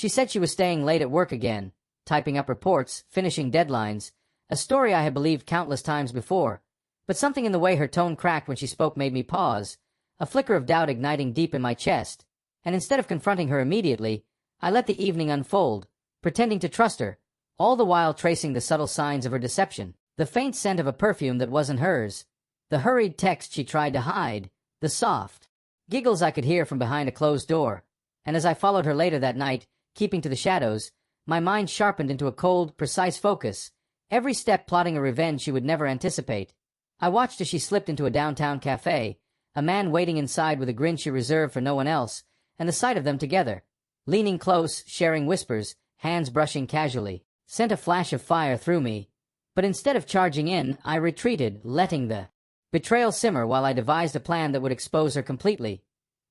She said she was staying late at work again, typing up reports, finishing deadlines, a story I had believed countless times before. But something in the way her tone cracked when she spoke made me pause, a flicker of doubt igniting deep in my chest, and instead of confronting her immediately, I let the evening unfold, pretending to trust her, all the while tracing the subtle signs of her deception, the faint scent of a perfume that wasn't hers, the hurried text she tried to hide, the soft giggles I could hear from behind a closed door, and as I followed her later that night, keeping to the shadows, my mind sharpened into a cold, precise focus, every step plotting a revenge she would never anticipate. I watched as she slipped into a downtown cafe, a man waiting inside with a grin she reserved for no one else, and the sight of them together, leaning close, sharing whispers, hands brushing casually, sent a flash of fire through me. But instead of charging in, I retreated, letting the betrayal simmer while I devised a plan that would expose her completely.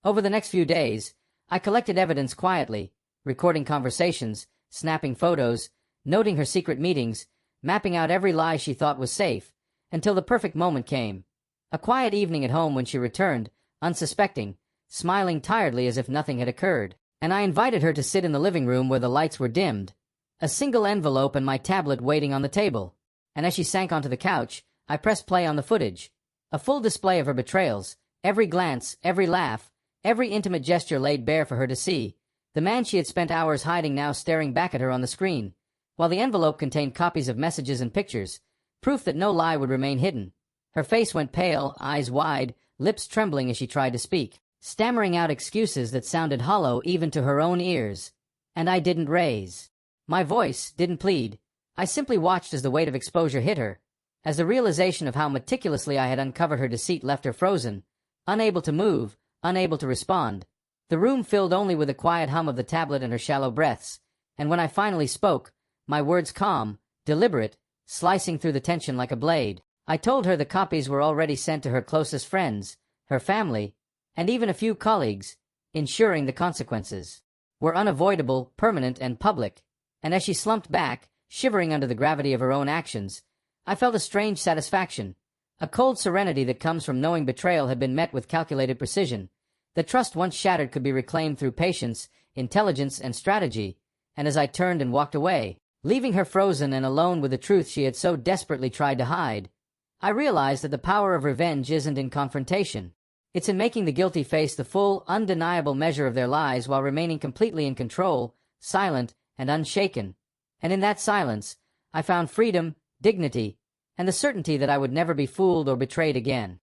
Over the next few days, I collected evidence quietly, recording conversations, snapping photos, noting her secret meetings, mapping out every lie she thought was safe, until the perfect moment came. A quiet evening at home when she returned, unsuspecting, smiling tiredly as if nothing had occurred, and I invited her to sit in the living room where the lights were dimmed, a single envelope and my tablet waiting on the table. And as she sank onto the couch, I pressed play on the footage. A full display of her betrayals, every glance, every laugh, every intimate gesture laid bare for her to see. The man she had spent hours hiding now staring back at her on the screen, while the envelope contained copies of messages and pictures, proof that no lie would remain hidden. Her face went pale, eyes wide, lips trembling as she tried to speak, stammering out excuses that sounded hollow even to her own ears. And I didn't raise my voice, didn't plead. I simply watched as the weight of exposure hit her, as the realization of how meticulously I had uncovered her deceit left her frozen, unable to move, unable to respond. The room filled only with the quiet hum of the tablet and her shallow breaths, and when I finally spoke, my words calm, deliberate, slicing through the tension like a blade. I told her the copies were already sent to her closest friends, her family, and even a few colleagues, ensuring the consequences were unavoidable, permanent, and public. And as she slumped back, shivering under the gravity of her own actions, I felt a strange satisfaction, a cold serenity that comes from knowing betrayal had been met with calculated precision, that trust once shattered could be reclaimed through patience, intelligence, and strategy. And as I turned and walked away, leaving her frozen and alone with the truth she had so desperately tried to hide, I realized that the power of revenge isn't in confrontation. It's in making the guilty face the full, undeniable measure of their lies while remaining completely in control, silent, and unshaken. And in that silence, I found freedom, dignity, and the certainty that I would never be fooled or betrayed again.